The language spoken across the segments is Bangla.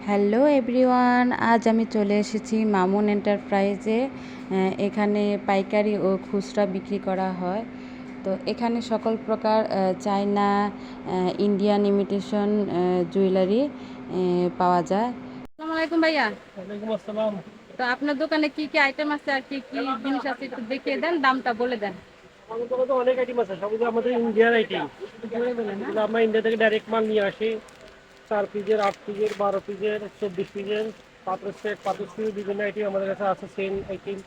হ্যালো এভরিওয়ান, আজ আমি চলে এসেছি মামুন এন্টারপ্রাইজে। এখানে পাইকারি ও খুচরা বিক্রি করা হয়। তো এখানে সকল প্রকার চায়না, ইন্ডিয়ান ইমিটেশন জুয়েলারি পাওয়া যায়। আসসালামু আলাইকুম ভাইয়া। ওয়ালাইকুম আসসালাম। তো আপনার দোকানে কি কি আইটেম আছে আর কি কি জিনিস আছে একটু দেখিয়ে দেন, দামটা বলে দেন। আমাদের দোকানে তো অনেক আইটেম আছে, সবগুলো আমাদের ইন্ডিয়ার আইটেম। জোরে বলেন না। এগুলো আমরা ইন্ডিয়া থেকে ডাইরেক্ট মাল নিয়ে আসি। 4 পিসের, 8 পিসের, 12 পিসের, 24 পিসের, পাথর সেট, পাথর সুই, বিভিন্ন আইটেম আমাদের কাছে আছে। সেম আইটেম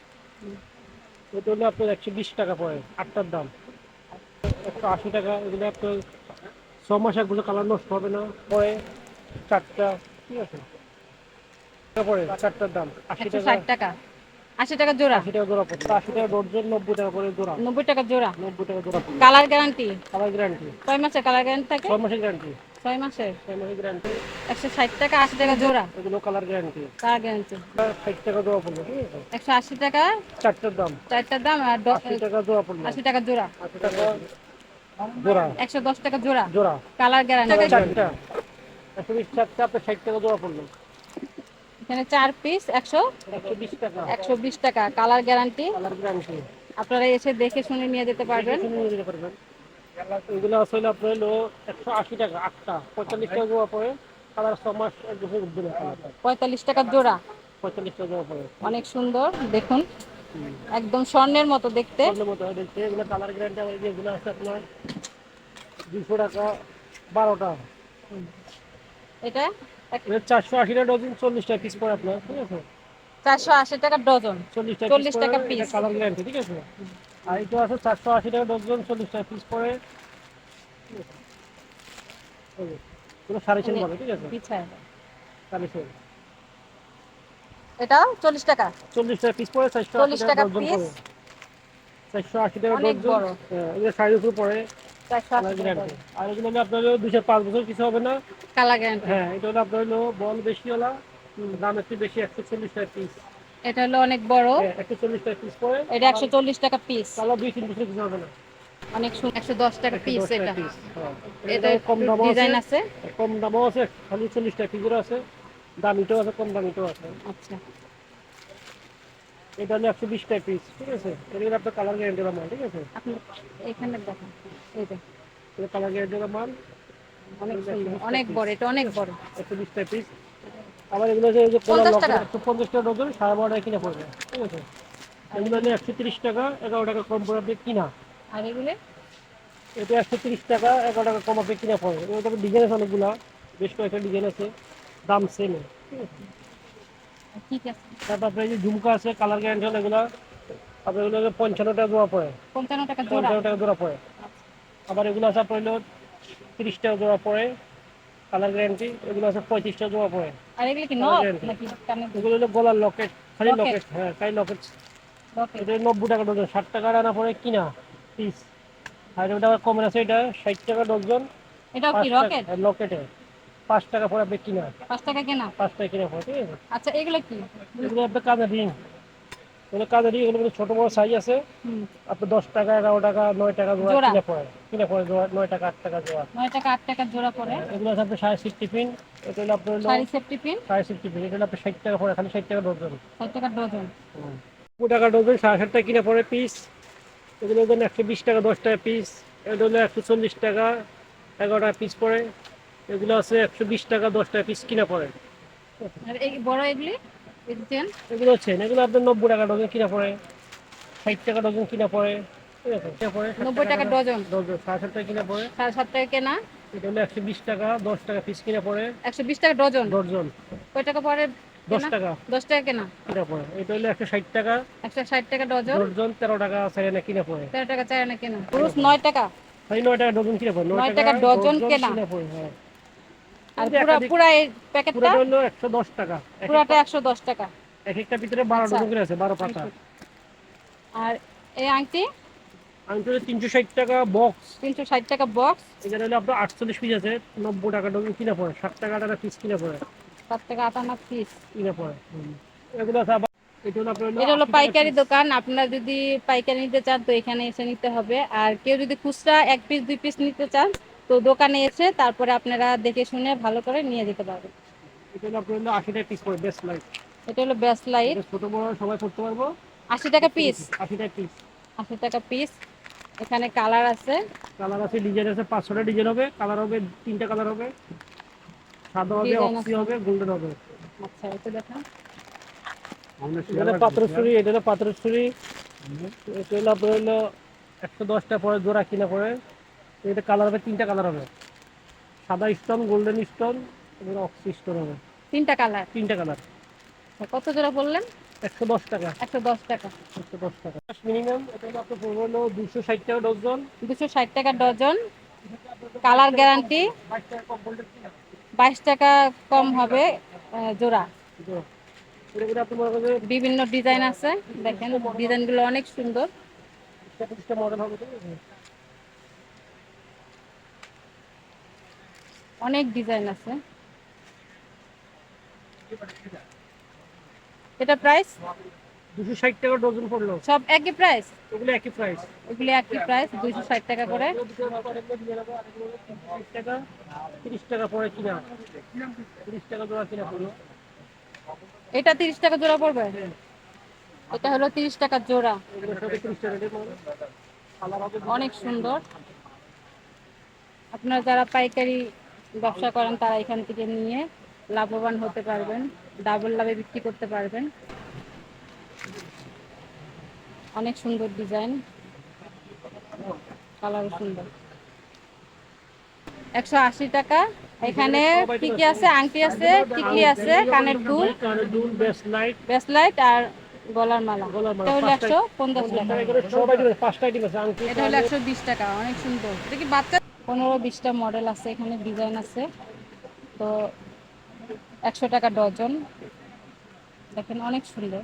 এটা হলো আপনার 120 টাকা পড়ে, 8টার দাম 180 টাকা। এগুলো আপনার 6 মাস একগুলো কালার নষ্ট হবে না। পরে 4টা, ঠিক আছে, পরে 4টার দাম 80 টাকা। 160 টাকা, 80 টাকা জোড়া। 80 টাকা জোড়া পড়ছে, 80 টাকা ডজন, 90 টাকা করে জোড়া। 90 টাকা জোড়া। 90 টাকা জোড়া পড়বে। কালার গ্যারান্টি কালার গ্যারান্টি কয় মাসের কালার গ্যারান্টি থাকে? 6 মাসের গ্যারান্টি। 6 মাসের। 6 মাসের গ্যারান্টি। 160 টাকা, 80 টাকা জোড়া। এগুলো কালার গ্যারান্টি। কালার গ্যারান্টি 60 টাকা জোড়া পড়লো, ঠিক আছে। 180 টাকা 4টার দাম চারটার দাম, আর 80 টাকা জোড়া পড়লো। 80 টাকা জোড়া। 80 টাকা জোড়া। 110 টাকা জোড়া। জোড়া কালার গ্যারান্টি। 4টা 120, 4টা আপনার 60 টাকা জোড়া পড়লো। এখানে 4 পিস 120 টাকা 120 টাকা, কালার গ্যারান্টি। Colour guarantee. আপনারা এসে দেখে শুনে নিয়ে যেতে পারবেন। নিয়ে যেতে পারবেন। এগুলো আসলে আপনার হলো 180 টাকা, 8টা 45 টাকা জোড়া পড়ে। কালার 6 মাস, 1 বছর উঠবে না কালারটা। 45 টাকা জোড়া। 45 টাকা জোড়া পড়ে। অনেক সুন্দর, দেখুন একদম স্বর্ণের মতো দেখতে। স্বর্ণের মতো হয় দেখতে। এগুলো কালার গ্যারান্টি। আমার এগুলো আছে আপনার 200 টাকা, 12টা। এটা 480 টাকা ডজন, 40টা পিস পড়ে আপনার, ঠিক আছে। 480 টাকা ডজন, 40টা পিস 40 পড়ে, টাকা এটা পিস। কালার গ্যারান্টি, ঠিক আছে। আর এটা আছে 480 টাকা ডজন, 40টা পিস পড়ে। কোনো সাড়ে সেল বলে, ঠিক আছে। বিছায় সাড়ে সেল। এটাও 40 টাকা। 40টা পিস পড়ে, 480 40 টাকা টাকা ডজন পিস, পড়ে। 480 টাকা অনেক ডজন। বড়। এগুলো সাইজ উপর পড়ে। 480 কালার টাকা গ্যারান্টি। ডজন, আর এগুলো হলো আপনার 205 বছর কিছু হবে না। Colour guarantee. হ্যাঁ, এটা হলো আপনার হলো বল বেশিওয়ালা, দাম একটু বেশি, 140 টাকা পিস। এটা হলো অনেক বড়। হ্যাঁ, 140 টাকা পিস পড়ে। এটা 140 টাকা পিস। কালার 2-3 বছর কিছু হবে না। অনেক সুন্দর। 110 টাকা পিস 110 টাকা এটা। পিস। হ্যাঁ, এটা এটা কম দামও আছে, ডিজাইন আছে। কম দামও আছে, খালি 40 টাকা পিসেরও আছে, দামিটাও আছে, কম দামিটাও আছে। আচ্ছা, এটা হলো 120 টাকা পিস, ঠিক আছে। এটা আপনার কালার গ্যারান্টি মাল, ঠিক আছে। আপনি এখানে দেখেন, এই যে এটা কালার গ্যারান্টি মাল। অনেক এগুলো সুন্দর, 120 টাকা অনেক পিস, বড়, এটা অনেক বড়। 120 টাকা পিস। আবার এগুলো যে এই যে কোলা 50 লকেট, টাকা। 150 টাকা ডজন, 12.5 টাকা কিনে পড়বে, ঠিক আছে। এগুলো হলো 130 টাকা, 11 টাকা কম পড়ে আপনি কিনা। আর এগুলো এটা 130 টাকা, 11 টাকা কম আপনি কিনে পড়ে। এটা ডিজাইন আছে অনেকগুলা, বেশ কয়েকটা ডিজাইন আছে, দাম সেম, ঠিক আছে। ঠিক আছে। তারপর আপনার এই যে ঝুমকা আছে, কালার গ্যারান্টি হলো এগুলো আপনার এগুলো হলো 55 টাকা জোড়া পড়ে। 55 টাকা জোড়া। 55 টাকা জোড়া পড়ে। আবার এগুলো আছে আপনার হলো 30 টাকা জোড়া পড়ে, কালার গ্যারান্টি। এগুলো আছে 35 টাকা জোড়া পড়ে, আর এগুলো কি কালার নথ গ্যারান্টি। নাকি কানে দুল? এগুলো হলো গলার লকেট, খালি লকেট। লকেট, হ্যাঁ খালি লকেট। লকেট। এটা 90 টাকা ডজন, 60 টাকা আনা পড়ে কিনা পিস। আর ওটা আবার কমে আছে, এটা 60 টাকা ডজন, এটাও কি 5 টাকা রকেট? লকেটে, 5 টাকা পরে আপনি কিনা, 5 টাকা কেনা। 5 টাকা কিনা পড়ে, ঠিক আছে। আচ্ছা, এগুলো কি? এগুলো আপনার কাজের রিং, এগুলো কাজের রিং। এগুলো ছোট বড় সাইজ আছে। হুম, আপনার 10 টাকা, 11 টাকা, 9 টাকা জোড়া জোড়া। কিনে পড়ে জোড়া, 9 টাকা, 8 টাকা জোড়া। 9 টাকা 8 টাকা জোড়া পড়ে। এগুলো আছে আপনার 60 পিন। এটা হলো আপনার হলো শাড়ি সেফটি পিন 60 পিন। এটা হলো আপনার 60 টাকা পড়ে, খালি 60 টাকা ডজন। 60 টাকা ডজন। 20 টাকা ডজন, 7.5 টাকা কিনে পড়ে পিস। এগুলো হলো 120 টাকা, 10 টাকা পিস। এটা হলো 140 টাকা, 11 টাকা পিস পড়ে। এগুলো আছে 120 টাকা, 10 টাকা পিস কিনা পড়ে। আর এই বড় এগুলি দেখছেন? এগুলো হচ্ছে এগুলো আপনার 90 টাকা ডজন কিনা পড়ে, 60 টাকা ডজন কিনা পড়ে, ঠিক আছে। কিনা পড়ে 60 90 টাকা টাকা ডজন, ডজন, 7.5 টাকা কিনা পড়ে। 7.5 টাকা কেনা। এটা হলো 120 টাকা, 10 টাকা পিস কিনা পড়ে। 120 টাকা ডজন। ডজন কয় টাকা পড়ে 10 কেনা? টাকা 10 টাকা কেনা। কিনা পড়ে। এটা হলো 160 টাকা 160 টাকা ডজন। ডজন, 13 টাকা সাইনা কিনা পড়ে। 13 টাকা চায় না কেনা। পুরুষ 9 টাকা। তাই 9 টাকা ডজন কিনা পড়ে, 9 9 টাকা টাকা ডজন ডজন কেনা। কিনা পড়ে, হ্যাঁ। আর কিন্তু পুরা একাধিক, পুরা এই প্যাকেটটা পুরোটা হলো 110 টাকা। পুরাটা 110 টাকা। এক একটা ভিতরে 12 আচ্ছা, ডজন করে আছে, 12 পাতা। আর এই আংটি আমি তো 360 টাকা বক্স। 360 টাকা বক্স। এখানে হলো আপনার 48 পিস আছে, 90 টাকা ডজন কিনা পড়ে, 60 টাকা টাকা পিস কিনা পড়ে, 7 টাকা 58 পিস। কিনা পড়ে। এগুলো আছে আবার। এটা হলো আপনার হলো এটা হলো 80 টাকা পাইকারি পিস। দোকান, আপনারা যদি পাইকারি নিতে চান তো এখানে এসে নিতে হবে। আর কেউ যদি খুচরা 1 পিস 2 পিস নিতে চান তো দোকানে এসে তারপরে আপনারা দেখে শুনে ভালো করে নিয়ে যেতে পারবেন। এটা হলো আপনার হলো 80 টাকা পিস পড়ে বেস্ট লাইট। এটা হলো বেস্ট লাইট, এটা ছোট বড় সবাই করতে পারবো। 80 টাকা পিস। 80 টাকা পিস। 80 টাকা পিস। এখানে কালার আছে, কালার আছে, ডিজাইন আছে, 500টা ডিজাইন হবে, কালার হবে 3টা কালার হবে, সাদা হবে, ডিজাইন অক্সি আছে। হবে, গোল্ডেন হবে। আচ্ছা, এটা দেখেন। এটা পাথরের ছুরি, এটা হলো পাথরের ছুরি। এটা হলো আপনার হলো 110 টাকা পরে জোড়া কিনা পড়ে। এটা কালার হবে, 3টা কালার হবে, সাদা স্টোন, গোল্ডেন স্টোন এবং অক্সি স্টোন হবে। 3টা কালার। 3টা কালার। কত জোড়া বললেন? 110 টাকা। 110 টাকা। 110 টাকা মিনিমাম। এটা হলো আপনার পড়বে হলো 260 টাকা ডজন। 260 টাকা ডজন। Colour guarantee. 22 টাকা কম গোল্ডেন। 22 টাকা কম হবে জোড়া। এটা করে আপনি মনে করেন বিভিন্ন ডিজাইন আছে, দেখেন ডিজাইনগুলো অনেক সুন্দর। 25টা মডেল হবে, ঠিক আছে? অনেক ডিজাইন আছে। এটা প্রাইস 260 টাকা ডজন পড়লো। সব একই প্রাইস? ওগুলো একই প্রাইস। এগুলি একই প্রাইস, 260 টাকা করে। 30 টাকা, 30 টাকা পরে কিনা, 30 টাকা জোড়া কিনা পড়লো। এটা 30 টাকা জোড়া পড়বে। এটা হলো 30 টাকা জোড়া। এগুলো সব 30 টাকা রেট পড়বে। কালার হবে অনেক সুন্দর। আপনারা যারা পাইকারি ব্যবসা করেন তারা এখান থেকে নিয়ে লাভবান হতে পারবেন, ডাবল লাভে বিক্রি করতে পারবেন। অনেক সুন্দর ডিজাইন, কালারও সুন্দর। 180 টাকা। এখানে কি কি আছে? আংটি আছে, টিকলি আছে, কানের দুল, কানের দুল, বেস্ট লাইট, ব্রেসলাইট আর গলার মালা। গলার মালা। এটা হলো 150 টাকা। এগুলো সব আইটেম আছে, 5টা আইটেম আছে। আংটি, এটা হলো 120 টাকা। অনেক সুন্দর। এটা কি বাচ্চা? 15-20টা মডেল আছে, এখানে ডিজাইন আছে। তো 100 টাকা ডজন। দেখেন অনেক সুন্দর।